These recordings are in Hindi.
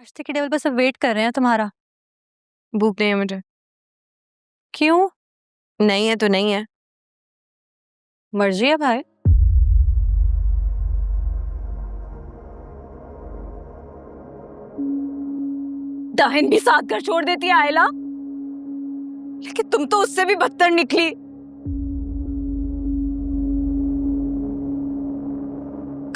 नाश्ते के टेबल पर सब वेट कर रहे हैं तुम्हारा। भूख नहीं है मुझे। क्यों? नहीं है तो नहीं है। मर्जी है भाई। दाहिन भी साथ घर छोड़ देती है आयला, लेकिन तुम तो उससे भी बदतर निकली।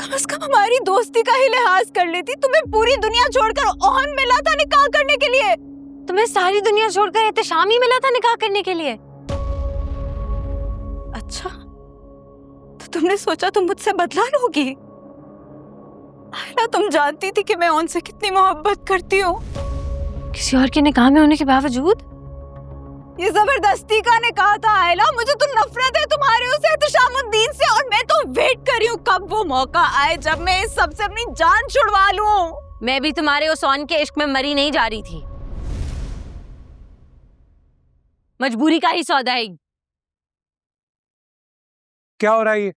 कम से कम हमारी दोस्ती का ही लिहाज कर लेती। तुम्हें पूरी दुनिया छोड़कर ओहन मिला था निकाह करने के लिए। तुम्हें सारी दुनिया छोड़कर एहतशाम ही मिला था निकाह करने के लिए। अच्छा, तो तुमने सोचा तुम मुझसे बदला लोगी? आयला, तुम जानती थी कि मैं उनसे कितनी मोहब्बत करती हूँ। किसी और के निकाह में होने के बावजूद ये जबरदस्ती का निकाह था आयला। मुझे तो नफरत है तुम्हारे उस एहतशामुद्दीन से, और मैं तो वेट कर रही हूँ कब वो मौका आए जब मैं इस सबसे अपनी जान छुड़वा लूं। मैं भी तुम्हारे उस ऑन के इश्क में मरी नहीं जा रही थी। मजबूरी का ही सौदा है। क्या हो रहा है ये?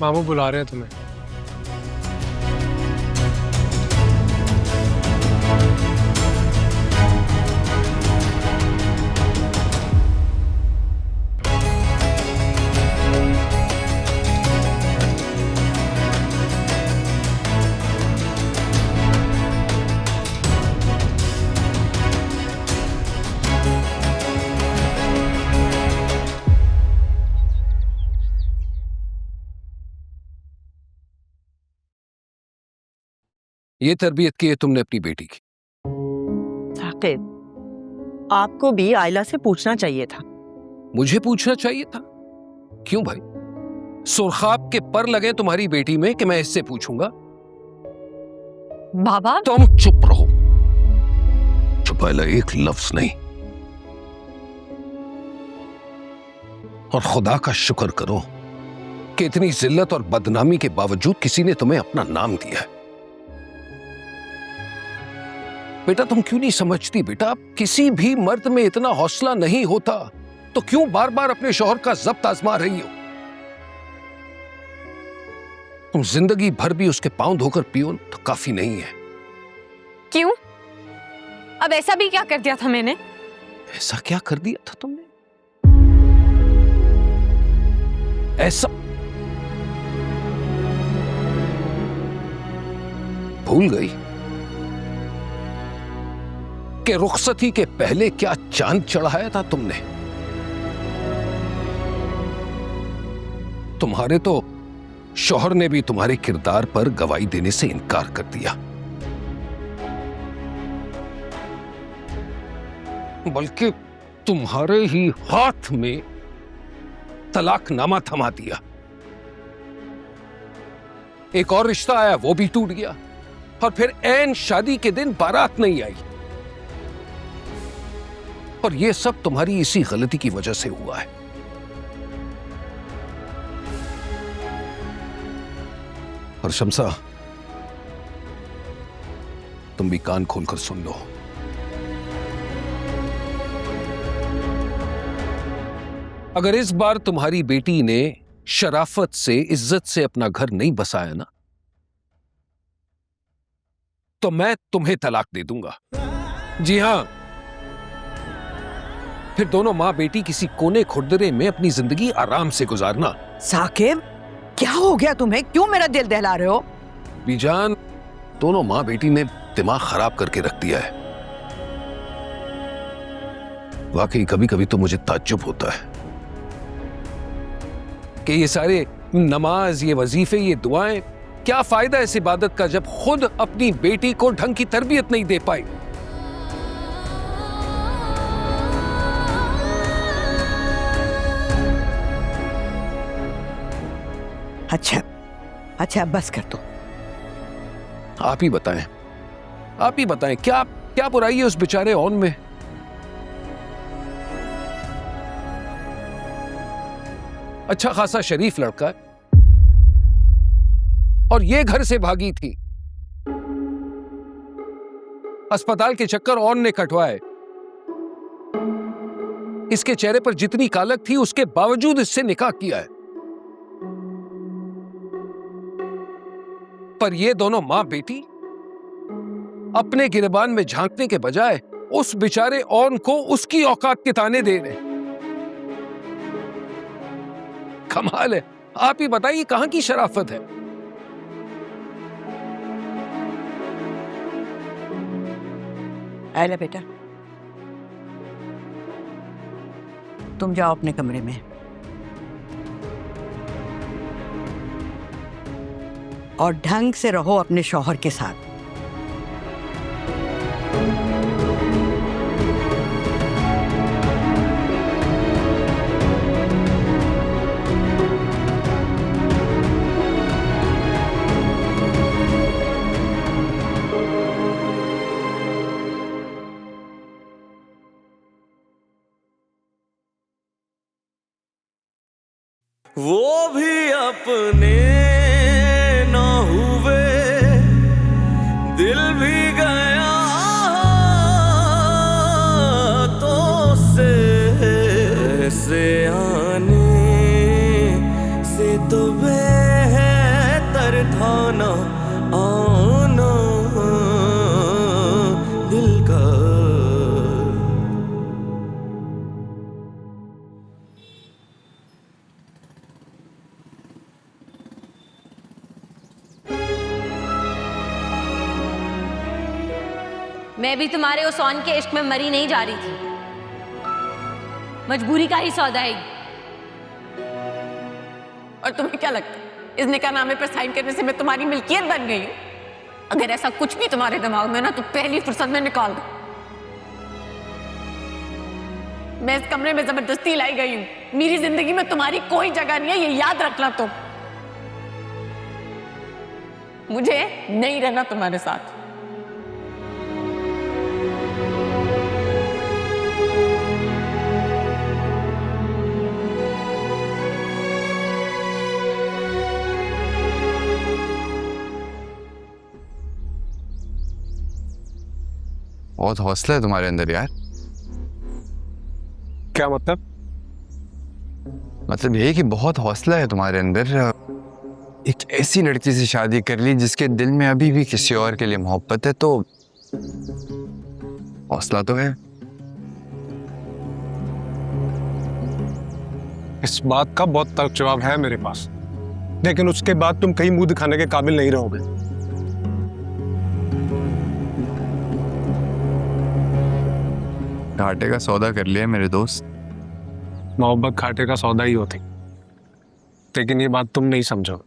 मामू बुला रहे हैं तुम्हें। ये तरबियत की है तुमने अपनी बेटी की? साकिब, आपको भी आयला से पूछना चाहिए था। मुझे पूछना चाहिए था? क्यों भाई? सुरखाब के पर लगे तुम्हारी बेटी में कि मैं इससे पूछूंगा? बाबा तुम चुप रहो। चुप, आयला, एक लफ्ज नहीं। और खुदा का शुक्र करो कि इतनी जिल्लत और बदनामी के बावजूद किसी ने तुम्हें अपना नाम दिया है। बेटा, तुम क्यों नहीं समझती? बेटा, किसी भी मर्द में इतना हौसला नहीं होता, तो क्यों बार बार अपने शौहर का जब्त आजमा रही हो? तुम जिंदगी भर भी उसके पांव धोकर पियो तो काफी नहीं है। क्यों? अब ऐसा भी क्या कर दिया था मैंने? ऐसा क्या कर दिया था तुमने? ऐसा भूल गई कि रुखसती के पहले क्या चांद चढ़ाया था तुमने? तुम्हारे तो शौहर ने भी तुम्हारे किरदार पर गवाही देने से इनकार कर दिया, बल्कि तुम्हारे ही हाथ में तलाकनामा थमा दिया। एक और रिश्ता आया, वो भी टूट गया, और फिर ऐन शादी के दिन बारात नहीं आई। और ये सब तुम्हारी इसी गलती की वजह से हुआ है। और शम्सा, तुम भी कान खोलकर सुन लो। अगर इस बार तुम्हारी बेटी ने शराफत से, इज्जत से अपना घर नहीं बसाया ना, तो मैं तुम्हें तलाक दे दूंगा। जी हां, फिर दोनों मां बेटी किसी कोने खुरदरे में अपनी जिंदगी आराम से गुजारना। साकिब, क्या हो गया तुम्हें? क्यों मेरा दिल दहला रहे हो? बीजान, दोनों मां बेटी ने दिमाग खराब करके रख दिया है। वाकई कभी कभी तो मुझे ताज्जुब होता है कि ये सारे नमाज, ये वजीफे, ये दुआएं, क्या फायदा इस इबादत का जब खुद अपनी बेटी को ढंग की तरबियत नहीं दे पाई। अच्छा, बस कर दो। आप ही बताएं, आप ही बताएं, क्या क्या बुराई है उस बेचारे ऑन में? अच्छा खासा शरीफ लड़का है, और ये घर से भागी थी। अस्पताल के चक्कर ऑन ने कटवाए। इसके चेहरे पर जितनी कालक थी उसके बावजूद इससे निकाह किया है। पर ये दोनों मां बेटी अपने गिरबान में झांकने के बजाय उस बेचारे ऑन को उसकी औकात के ताने दे रहे। कमाल है। आप ही बताइए कहां की शराफत है। आयला बेटा, तुम जाओ अपने कमरे में और ढंग से रहो अपने शौहर के साथ। वो भी अपने ना हुए, दिल भी गया तो से आने से तो बेहतर था ना आना दिल का। मैं भी तुम्हारे उस ऑन के इश्क में मरी नहीं जा रही थी। मजबूरी का ही सौदा है। और तुम्हें क्या लगता है इस निकाहनामे पर साइन करने से मैं तुम्हारी मिल्कियत बन गई हूं? अगर ऐसा कुछ भी तुम्हारे दिमाग में ना तो पहली फुर्सत में निकाल दो। मैं इस कमरे में जबरदस्ती लाई गई हूं। मेरी जिंदगी में तुम्हारी कोई जगह नहीं है, ये याद रखना तुम। मुझे नहीं रहना तुम्हारे साथ। बहुत हौसला है तुम्हारे अंदर यार। क्या मतलब? मतलब ये कि बहुत हौसला है तुम्हारे अंदर। एक ऐसी लड़की से शादी कर ली जिसके दिल में अभी भी किसी और के लिए मोहब्बत है, तो हौसला तो है। इस बात का बहुत तर्क जवाब है मेरे पास, लेकिन उसके बाद तुम कहीं मुंह दिखाने के काबिल नहीं रहोगे। घाटे का सौदा कर लिया मेरे दोस्त। मोहब्बत घाटे का सौदा ही होती, लेकिन ये बात तुम नहीं समझो।